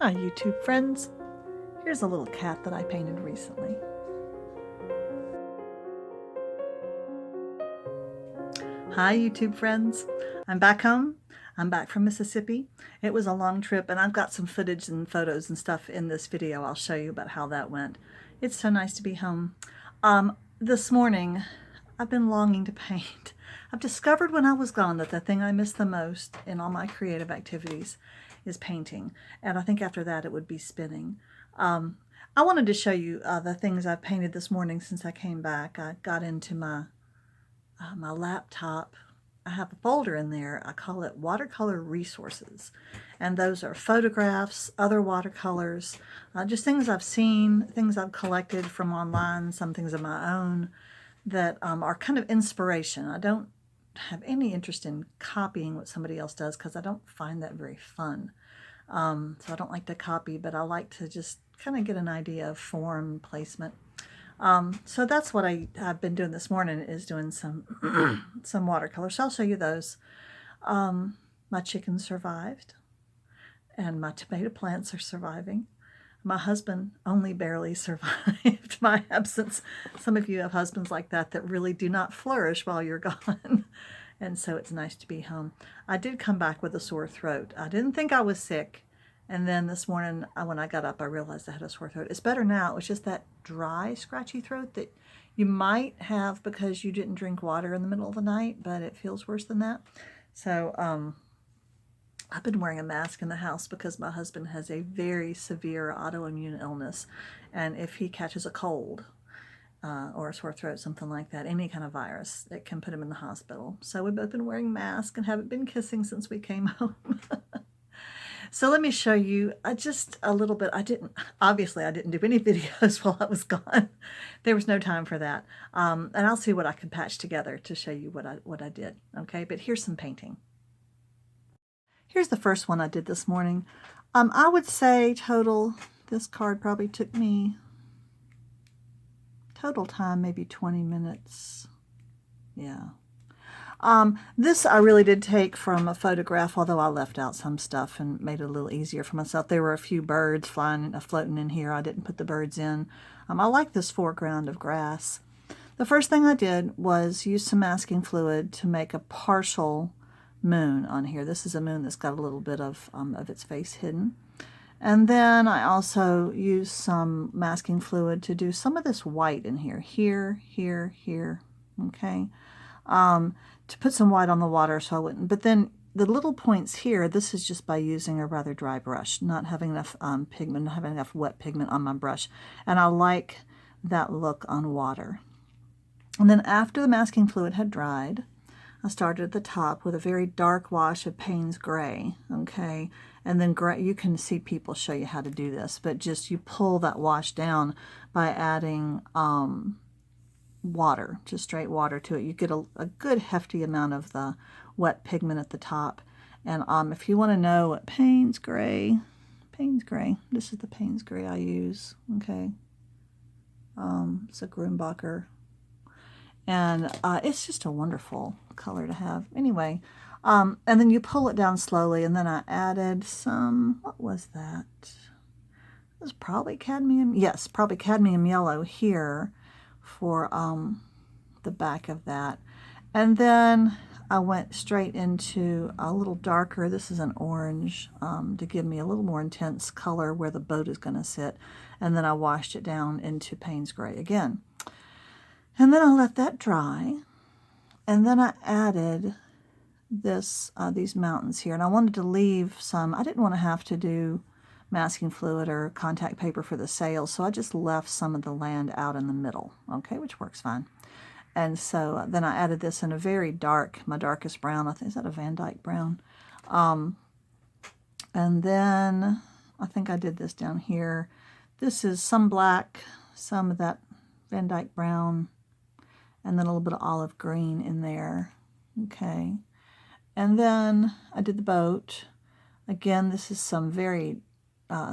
Hi YouTube friends, here's a little cat that I painted recently. Hi YouTube friends, I'm back home. I'm back from Mississippi. It was a long trip and I've got some footage and photos and stuff in this video. I'll show you about how that went. It's so nice to be home. This morning I've been longing to paint. I've discovered when I was gone that the thing I miss the most in all my creative activities is painting, and I think after that it would be spinning. I wanted to show you the things I've painted this morning since I came back. I got into my laptop. I have a folder in there. I call it Watercolor Resources, and those are photographs, other watercolors, just things I've seen, things I've collected from online, some things of my own that are kind of inspiration. I don't have any interest in copying what somebody else does because I don't find that very fun. So I don't like to copy, but I like to just kind of get an idea of form, placement. So that's what I've been doing this morning, is doing some some watercolors. So I'll show you those. My chickens survived, and my tomato plants are surviving. My husband only barely survived my absence. Some of you have husbands like that that really do not flourish while you're gone. And so it's nice to be home. I did come back with a sore throat. I didn't think I was sick. And then this morning, when I got up, I realized I had a sore throat. It's better now. It was just that dry, scratchy throat that you might have because you didn't drink water in the middle of the night, but it feels worse than that. So I've been wearing a mask in the house because my husband has a very severe autoimmune illness. And if he catches a cold, or a sore throat, something like that, any kind of virus, it can put him in the hospital. So we've both been wearing masks and haven't been kissing since we came home. So let me show you just a little bit. Obviously I didn't do any videos while I was gone. There was no time for that. And I'll see what I can patch together to show you what I did. Okay, but here's some painting. Here's the first one I did this morning. I would say total, this card probably took me total time, maybe 20 minutes. Yeah. This I really did take from a photograph, although I left out some stuff and made it a little easier for myself. There were a few birds floating in here. I didn't put the birds in. I like this foreground of grass. The first thing I did was use some masking fluid to make a partial moon on here. This is a moon that's got a little bit of its face hidden. And then I also used some masking fluid to do some of this white in here. Here, okay? To put some white on the water so I wouldn't. But then the little points here, this is just by using a rather dry brush, not having enough pigment, not having enough wet pigment on my brush. And I like that look on water. And then after the masking fluid had dried, I started at the top with a very dark wash of Payne's Gray, okay? And then you can see people show you how to do this, but just you pull that wash down by adding water, just straight water to it. You get a good hefty amount of the wet pigment at the top. And if you want to know what Payne's Gray, this is the Payne's Gray I use, okay? It's a Grumbacher. And it's just a wonderful color to have. Anyway, and then you pull it down slowly, and then I added some, what was that? It was probably cadmium, yes, probably cadmium yellow here for the back of that. And then I went straight into a little darker, this is an orange, to give me a little more intense color where the boat is going to sit. And then I washed it down into Payne's Gray again. And then I let that dry, and then I added these mountains here, and I wanted to leave some. I didn't want to have to do masking fluid or contact paper for the sails, so I just left some of the land out in the middle, okay, which works fine. And so then I added this in a very dark, my darkest brown. I think, is that a Van Dyke brown? And then I think I did this down here. This is some black, some of that Van Dyke brown, and then a little bit of olive green in there, okay? And then I did the boat. Again, this is some very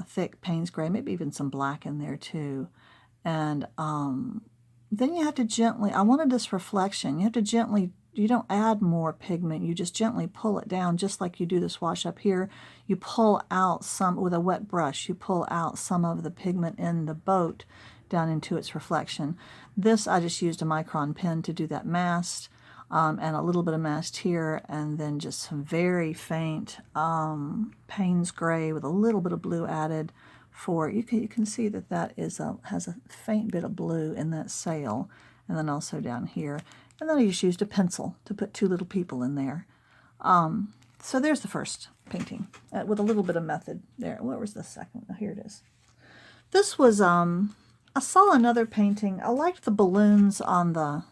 thick Payne's Gray, maybe even some black in there too. And then you have to gently, I wanted this reflection, you have to gently add more pigment. You just gently pull it down, just like you do this wash up here. You pull out some, with a wet brush, you pull out some of the pigment in the boat down into its reflection. This, I just used a micron pen to do that mast, and a little bit of mast here, and then just some very faint Payne's gray with a little bit of blue added. For you can see that that is has a faint bit of blue in that sail, and then also down here. And then I just used a pencil to put two little people in there. So there's the first painting with a little bit of method there. Where was the second? Oh, here it is. This was I saw another painting. I liked the balloons on the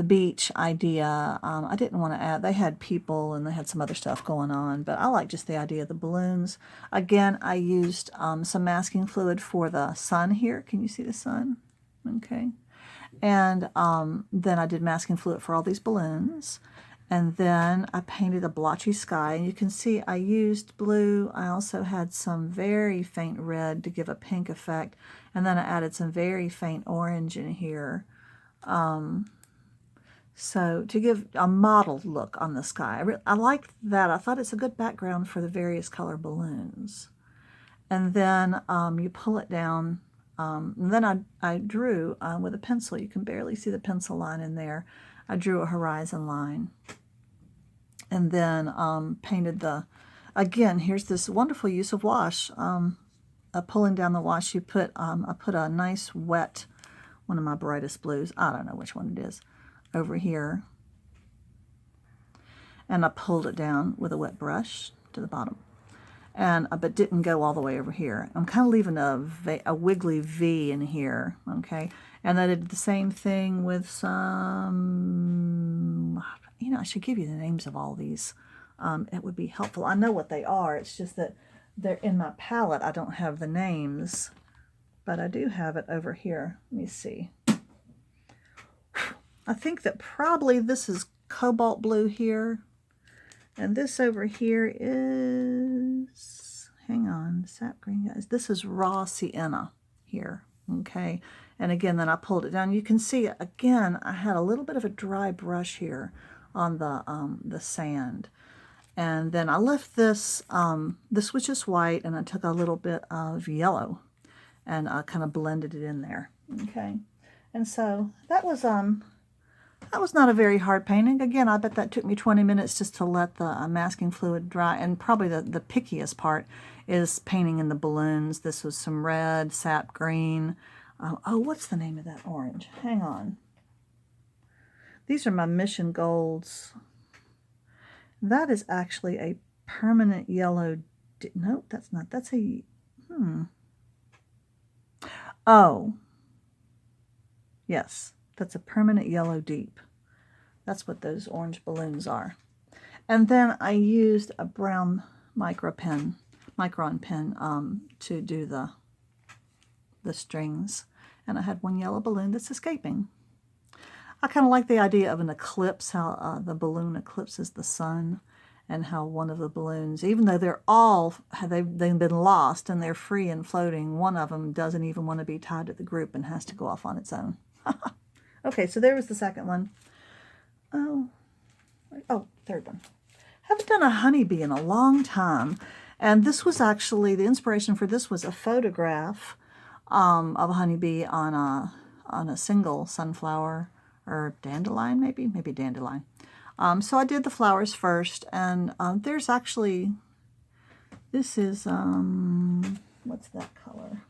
beach idea. I didn't want to add, they had people and they had some other stuff going on, but I like just the idea of the balloons. Again, I used some masking fluid for the sun here. Can you see the sun? Okay. And then I did masking fluid for all these balloons. And then I painted a blotchy sky. And you can see I used blue. I also had some very faint red to give a pink effect. And then I added some very faint orange in here. So to give a mottled look on the sky. I liked that. I thought it's a good background for the various color balloons. And then you pull it down. And then I drew with a pencil. You can barely see the pencil line in there. I drew a horizon line. And then painted again, here's this wonderful use of wash. Pulling down the wash, I put a nice wet, one of my brightest blues, I don't know which one it is, over here, and I pulled it down with a wet brush to the bottom, and but didn't go all the way over here. I'm kind of leaving a wiggly V in here, okay? And I did the same thing with some, you know, I should give you the names of all these. It would be helpful. I know what they are. It's just that they're in my palette. I don't have the names, but I do have it over here. Let me see. I think that probably this is cobalt blue here. And this over here is, hang on, sap green, guys. This is raw sienna here, okay? And again, then I pulled it down. You can see, again, I had a little bit of a dry brush here on the sand. And then I left this, this was just white, and I took a little bit of yellow and I kind of blended it in there, okay? And so that was not a very hard painting. Again, I bet that took me 20 minutes just to let the masking fluid dry. And probably the pickiest part is painting in the balloons. This was some red, sap green. Oh, what's the name of that orange? Hang on. These are my Mission Golds. That is actually a permanent yellow. Nope, that's not. That's a, Oh. Yes. That's a permanent yellow deep. That's what those orange balloons are. And then I used a brown micron pen to do the strings. And I had one yellow balloon that's escaping. I kind of like the idea of an eclipse, how the balloon eclipses the sun, and how one of the balloons, even though they've been lost and they're free and floating, one of them doesn't even want to be tied to the group and has to go off on its own. Okay, so there was the second one. Oh, third one. Haven't done a honeybee in a long time. And this was actually, the inspiration for this was a photograph of a honeybee on a single sunflower or dandelion, maybe dandelion. So I did the flowers first, and there's actually, this is, what's that color?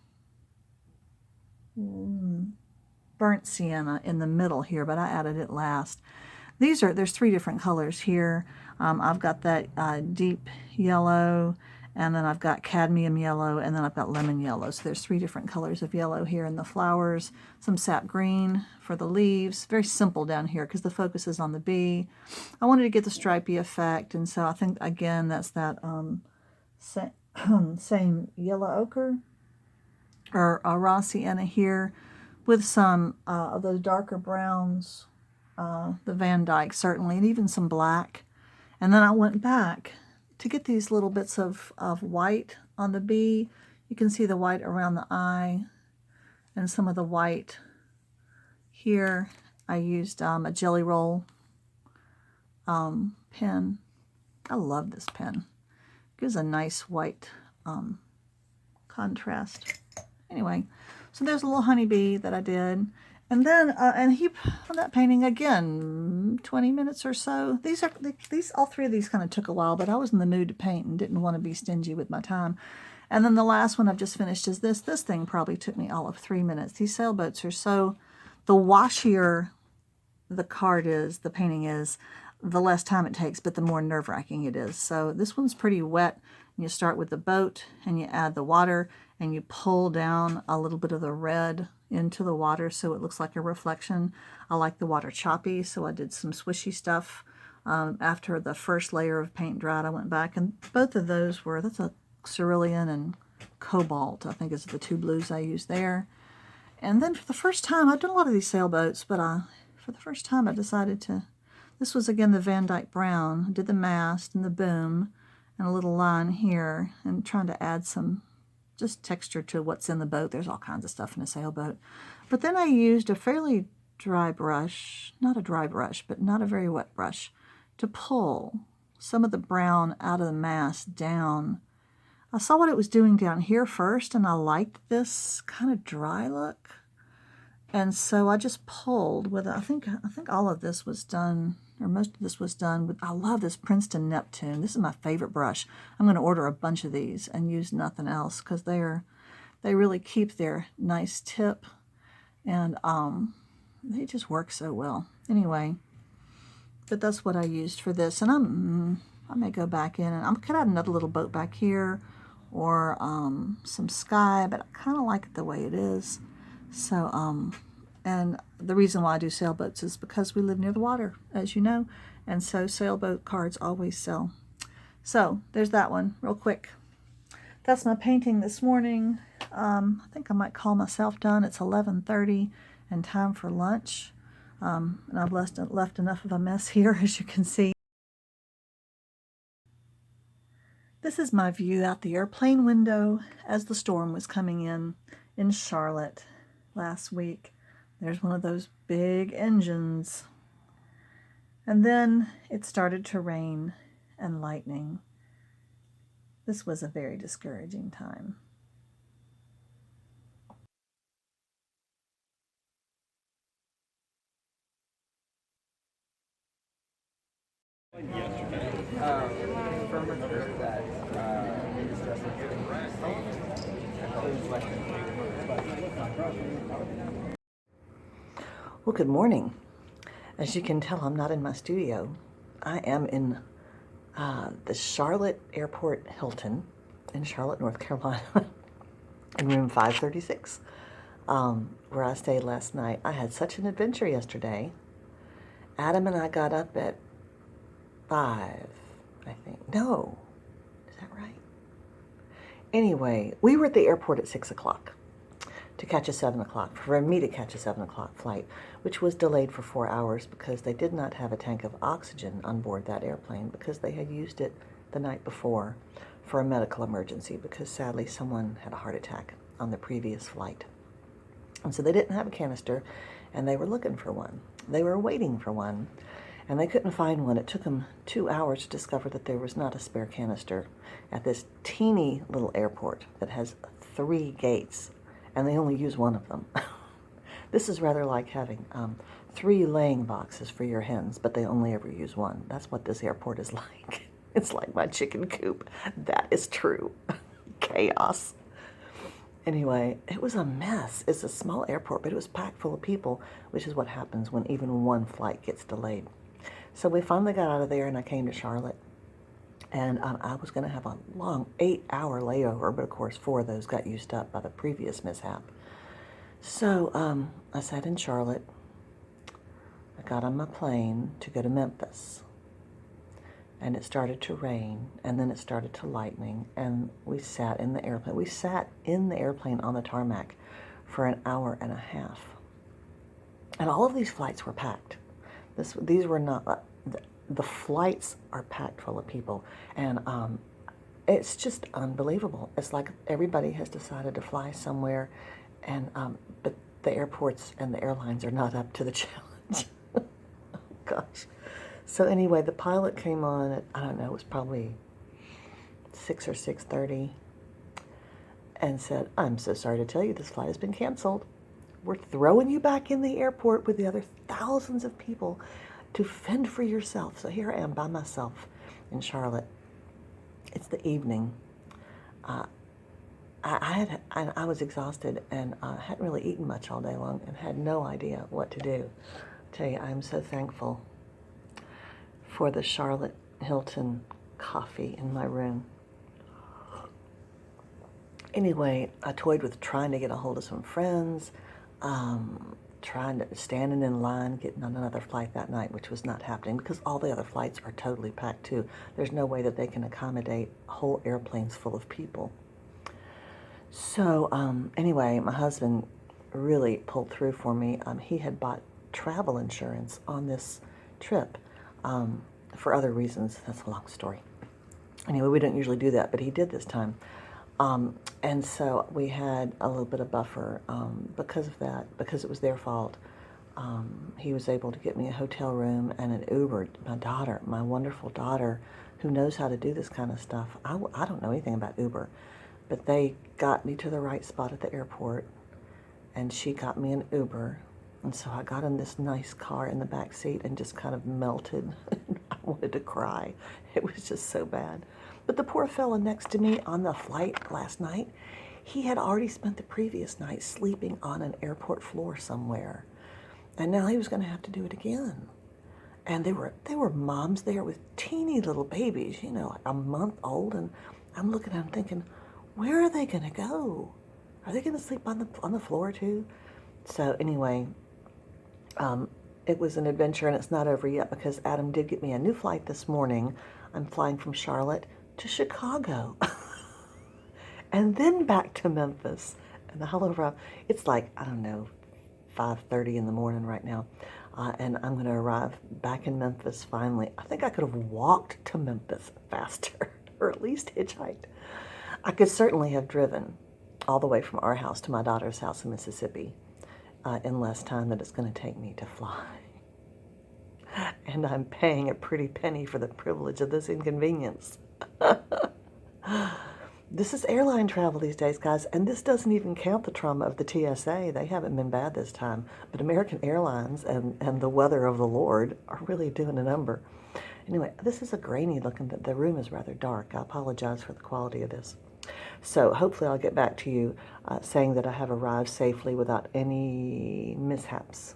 Burnt sienna in the middle here, but I added it last. There's three different colors here. I've got that deep yellow, and then I've got cadmium yellow, and then I've got lemon yellow. So there's three different colors of yellow here in the flowers. Some sap green for the leaves. Very simple down here because the focus is on the bee. I wanted to get the stripy effect, and so I think, again, that's that same yellow ochre or raw sienna here, with some of those darker browns, the Van Dyke certainly, and even some black. And then I went back to get these little bits of white on the bee. You can see the white around the eye and some of the white here. I used a Jelly Roll pen. I love this pen. Gives a nice white contrast. Anyway, so there's a little honeybee that I did. And then, and he, that painting again, 20 minutes or so. These, all three of these kind of took a while, but I was in the mood to paint and didn't want to be stingy with my time. And then the last one I've just finished is this. This thing probably took me all of 3 minutes. These sailboats are so, the washier the card is, the painting is, the less time it takes, but the more nerve-wracking it is. So this one's pretty wet. You start with the boat and you add the water and you pull down a little bit of the red into the water so it looks like a reflection. I like the water choppy, so I did some swishy stuff. After the first layer of paint dried, I went back, and both of those were, that's a cerulean and cobalt, I think is the two blues I used there. And then for the first time, I've done a lot of these sailboats, but for the first time I decided to, this was again the Van Dyke Brown. I did the mast and the boom and a little line here, and trying to add some just texture to what's in the boat. There's all kinds of stuff in a sailboat. But then I used a fairly dry brush, not a dry brush, but not a very wet brush, to pull some of the brown out of the mast down. I saw what it was doing down here first, and I liked this kind of dry look. And so I just pulled with, I think all of this was done, or most of this was done with, I love this Princeton Neptune. This is my favorite brush. I'm going to order a bunch of these and use nothing else because they really keep their nice tip, and they just work so well. Anyway, but that's what I used for this, and I may go back in and I could add another little boat back here, or some sky, but I kind of like it the way it is. So, and the reason why I do sailboats is because we live near the water, as you know, and so sailboat cards always sell. So there's that one, real quick. That's my painting this morning. I think I might call myself done. It's 11:30 and time for lunch. And I've left enough of a mess here, as you can see. This is my view out the airplane window as the storm was coming in Charlotte last week. There's one of those big engines. And then it started to rain and lightning. This was a very discouraging time. Well, good morning. As you can tell, I'm not in my studio. I am in the Charlotte Airport Hilton in Charlotte, North Carolina, in room 536, where I stayed last night. I had such an adventure yesterday. Adam and I got up at 5, I think. No, is that right? Anyway, we were at the airport at 6 o'clock to catch a 7 o'clock, for me to catch a 7 o'clock flight, which was delayed for 4 hours because they did not have a tank of oxygen on board that airplane because they had used it the night before for a medical emergency because sadly someone had a heart attack on the previous flight. And so they didn't have a canister, and they were looking for one. They were waiting for one, and they couldn't find one. It took them 2 hours to discover that there was not a spare canister at this teeny little airport that has 3 gates, and they only use one of them. This is rather like having 3 laying boxes for your hens, but they only ever use one. That's what this airport is like. It's like my chicken coop. That is true. Chaos. Anyway, it was a mess. It's a small airport, but it was packed full of people, which is what happens when even one flight gets delayed. So we finally got out of there, and I came to Charlotte. And I was going to have a long 8-hour layover, but of course 4 of those got used up by the previous mishap. So I sat in Charlotte. I got on my plane to go to Memphis. And it started to rain, and then it started to lightning, and we sat in the airplane. We sat in the airplane on the tarmac for an hour and a half. And all of these flights were packed. These were not... The flights are packed full of people, and it's just unbelievable. It's like everybody has decided to fly somewhere, and but the airports and the airlines are not up to the challenge. Oh, gosh. So anyway, the pilot came on at, I don't know, it was probably 6 or 6:30, and said, "I'm so sorry to tell you this flight has been canceled. We're throwing you back in the airport with the other thousands of people to fend for yourself." So here I am by myself in Charlotte. It's the evening. I was exhausted and hadn't really eaten much all day long and had no idea what to do. I tell you, I'm so thankful for the Charlotte Hilton coffee in my room. Anyway, I toyed with trying to get a hold of some friends, standing in line, getting on another flight that night, which was not happening because all the other flights are totally packed too. There's no way that they can accommodate whole airplanes full of people. So anyway, my husband really pulled through for me. He had bought travel insurance on this trip for other reasons. That's a long story. Anyway, we don't usually do that, but he did this time. And so we had a little bit of buffer because of that, because it was their fault. He was able to get me a hotel room and an Uber. My daughter, my wonderful daughter, who knows how to do this kind of stuff. I don't know anything about Uber, but they got me to the right spot at the airport, and she got me an Uber. And so I got in this nice car in the back seat and just kind of melted. I wanted to cry. It was just so bad. But the poor fella next to me on the flight last night, he had already spent the previous night sleeping on an airport floor somewhere. And now he was going to have to do it again. And they were moms there with teeny little babies, you know, like a month old. And I'm looking at them thinking, where are they going to go? Are they going to sleep on the floor too? So anyway, it was an adventure, and it's not over yet because Adam did get me a new flight this morning. I'm flying from Charlotte to Chicago and then back to Memphis and all around. It's like, I don't know, 5:30 in the morning right now. And I'm going to arrive back in Memphis finally. I think I could have walked to Memphis faster or at least hitchhiked. I could certainly have driven all the way from our house to my daughter's house in Mississippi in less time than it's going to take me to fly. And I'm paying a pretty penny for the privilege of this inconvenience. This is airline travel these days, guys, and this doesn't even count the trauma of the TSA. They haven't been bad this time, but American Airlines and the weather of the Lord are really doing a number. Anyway, this is a grainy looking, the room is rather dark. I apologize for the quality of this. So hopefully I'll get back to you saying that I have arrived safely without any mishaps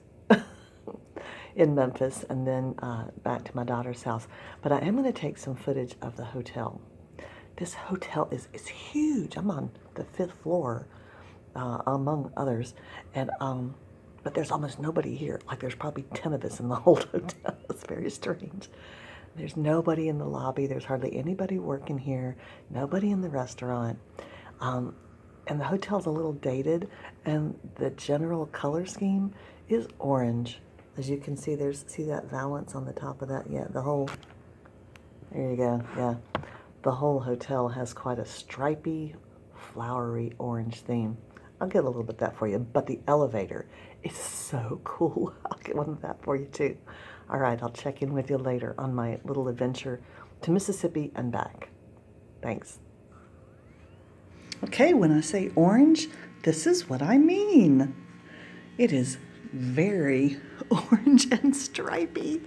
in Memphis, and then back to my daughter's house. But I am going to take some footage of the hotel. This hotel is huge. I'm on the 5th floor, among others, and but there's almost nobody here. Like there's probably 10 of us in the whole hotel. It's very strange. There's nobody in the lobby. There's hardly anybody working here. Nobody in the restaurant. And the hotel's a little dated, and the general color scheme is orange. As you can see, see that valance on the top of that? Yeah, there you go, yeah. The whole hotel has quite a stripy, flowery orange theme. I'll get a little bit of that for you, but the elevator is so cool. I'll get one of that for you too. All right, I'll check in with you later on my little adventure to Mississippi and back. Thanks. Okay, when I say orange, this is what I mean. It is very orange and stripy.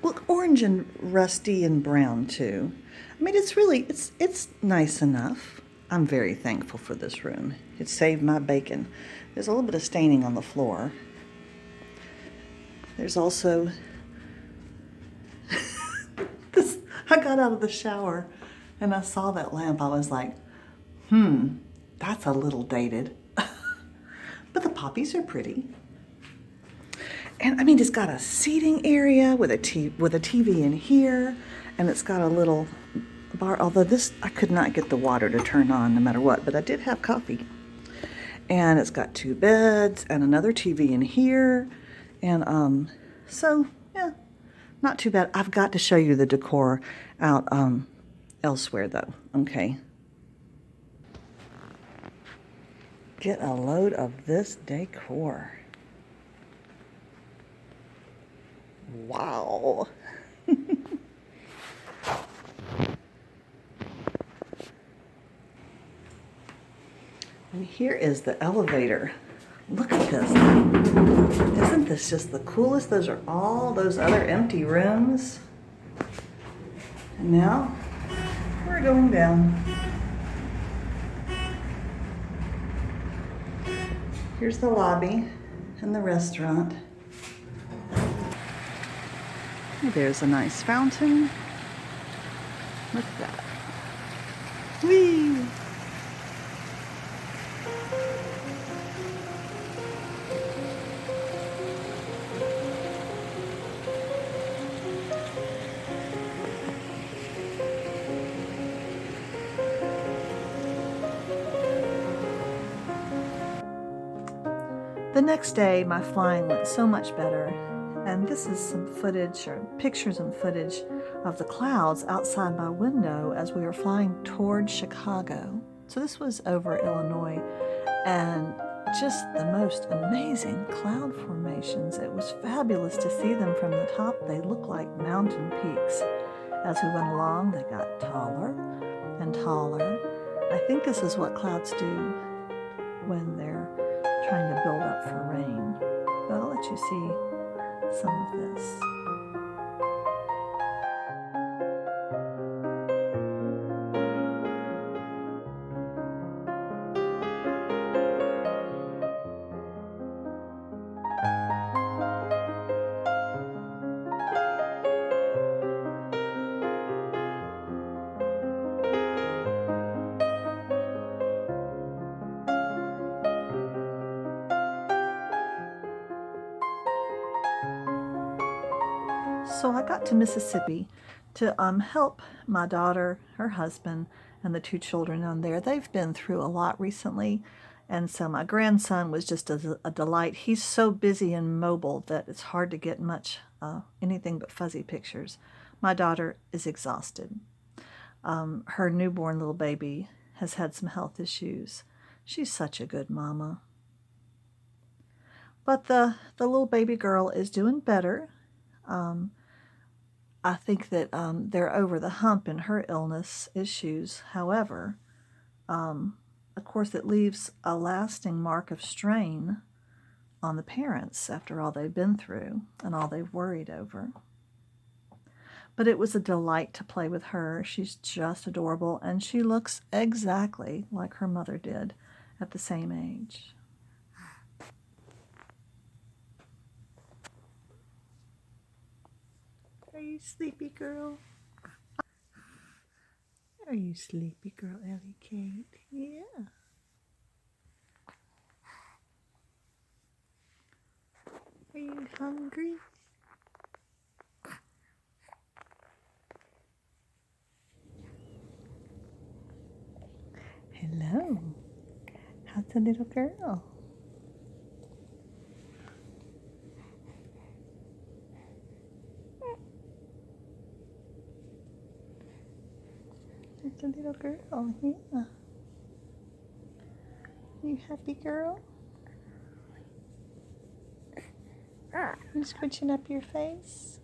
Well, orange and rusty and brown too. I mean, it's nice enough. I'm very thankful for this room. It saved my bacon. There's a little bit of staining on the floor. There's also this. I got out of the shower and I saw that lamp. I was like, that's a little dated. But the poppies are pretty. And I mean, it's got a seating area with a TV in here, and it's got a little bar, although this, I could not get the water to turn on no matter what, but I did have coffee. And it's got 2 beds and another TV in here. And so, yeah, not too bad. I've got to show you the decor out elsewhere though, okay? Get a load of this decor. Wow. And here is the elevator. Look at this. Isn't this just the coolest? Those are all those other empty rooms. And now we're going down. Here's the lobby and the restaurant. There's a nice fountain. Look at that. Whee! The next day, my flying went so much better, and this is some footage, or pictures and footage, of the clouds outside my window as we were flying toward Chicago. So this was over Illinois, and just the most amazing cloud formations. It was fabulous to see them from the top. They looked like mountain peaks. As we went along, they got taller and taller. I think this is what clouds do when they're trying to build up for rain. But I'll let you see some of this. So I got to Mississippi to help my daughter, her husband, and the 2 children on there. They've been through a lot recently, and so my grandson was just a delight. He's so busy and mobile that it's hard to get much, anything but fuzzy pictures. My daughter is exhausted. Her newborn little baby has had some health issues. She's such a good mama. But the little baby girl is doing better. I think that they're over the hump in her illness issues. However, of course, it leaves a lasting mark of strain on the parents after all they've been through and all they've worried over. But it was a delight to play with her. She's just adorable, and she looks exactly like her mother did at the same age. Are you sleepy, girl? Are you sleepy, girl, Ellie Kate? Yeah. Are you hungry? Hello. How's the little girl? It's a little girl, yeah. You happy, girl? You squinching up your face?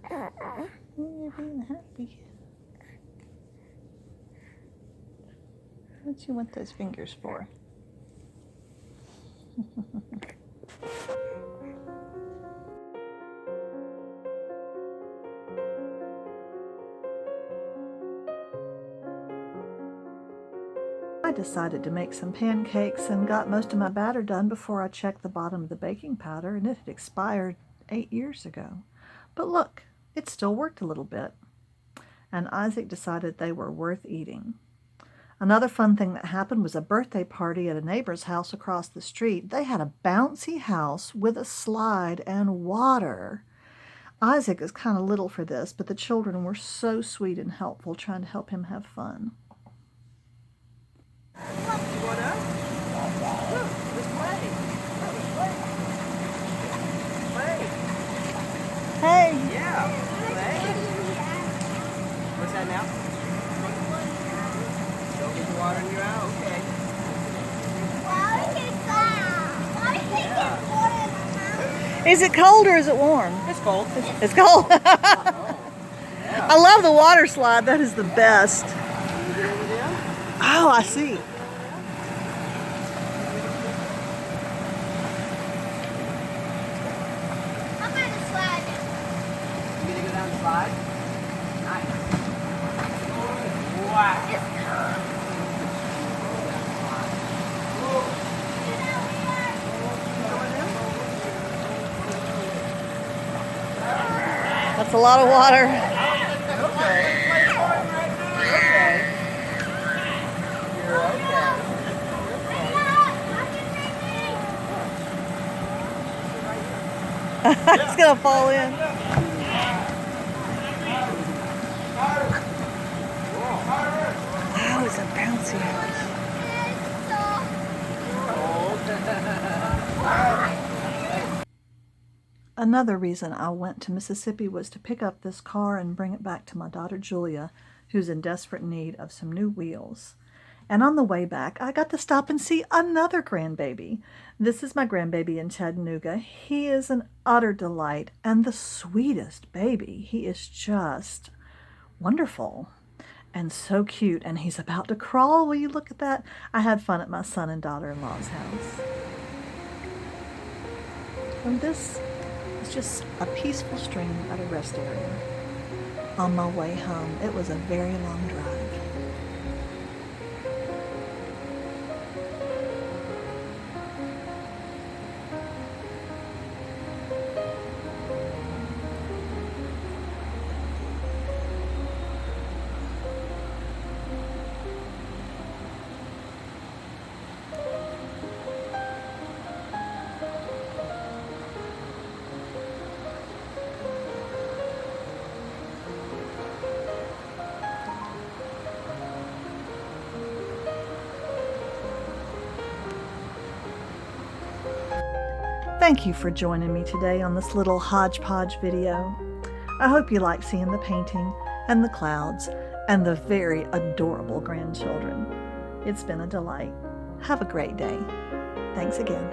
You're being happy. What you want those fingers for? I decided to make some pancakes and got most of my batter done before I checked the bottom of the baking powder, and it had expired 8 years ago. But look, it still worked a little bit, and Isaac decided they were worth eating. Another fun thing that happened was a birthday party at a neighbor's house across the street. They had a bouncy house with a slide and water. Isaac is kind of little for this, but the children were so sweet and helpful, trying to help him have fun. What up? Look, let's play. Play. Hey! Yeah. Play. What's that now? Don't get the water in your eye. Okay. Is it cold or is it warm? It's cold. It's cold. I love the water slide. That is the best. Oh, I see. I'm going to slide. You gonna go down the slide? Nice. Wow. That's a lot of water. It's gonna fall in. Oh, it's a bouncy house. Another reason I went to Mississippi was to pick up this car and bring it back to my daughter Julia, who's in desperate need of some new wheels. And on the way back, I got to stop and see another grandbaby. This is my grandbaby in Chattanooga. He is an utter delight and the sweetest baby. He is just wonderful and so cute, and he's about to crawl. Will you look at that? I had fun at my son and daughter-in-law's house. And this is just a peaceful stream at a rest area. On my way home, it was a very long drive. Thank you for joining me today on this little hodgepodge video. I hope you like seeing the painting and the clouds and the very adorable grandchildren. It's been a delight. Have a great day. Thanks again.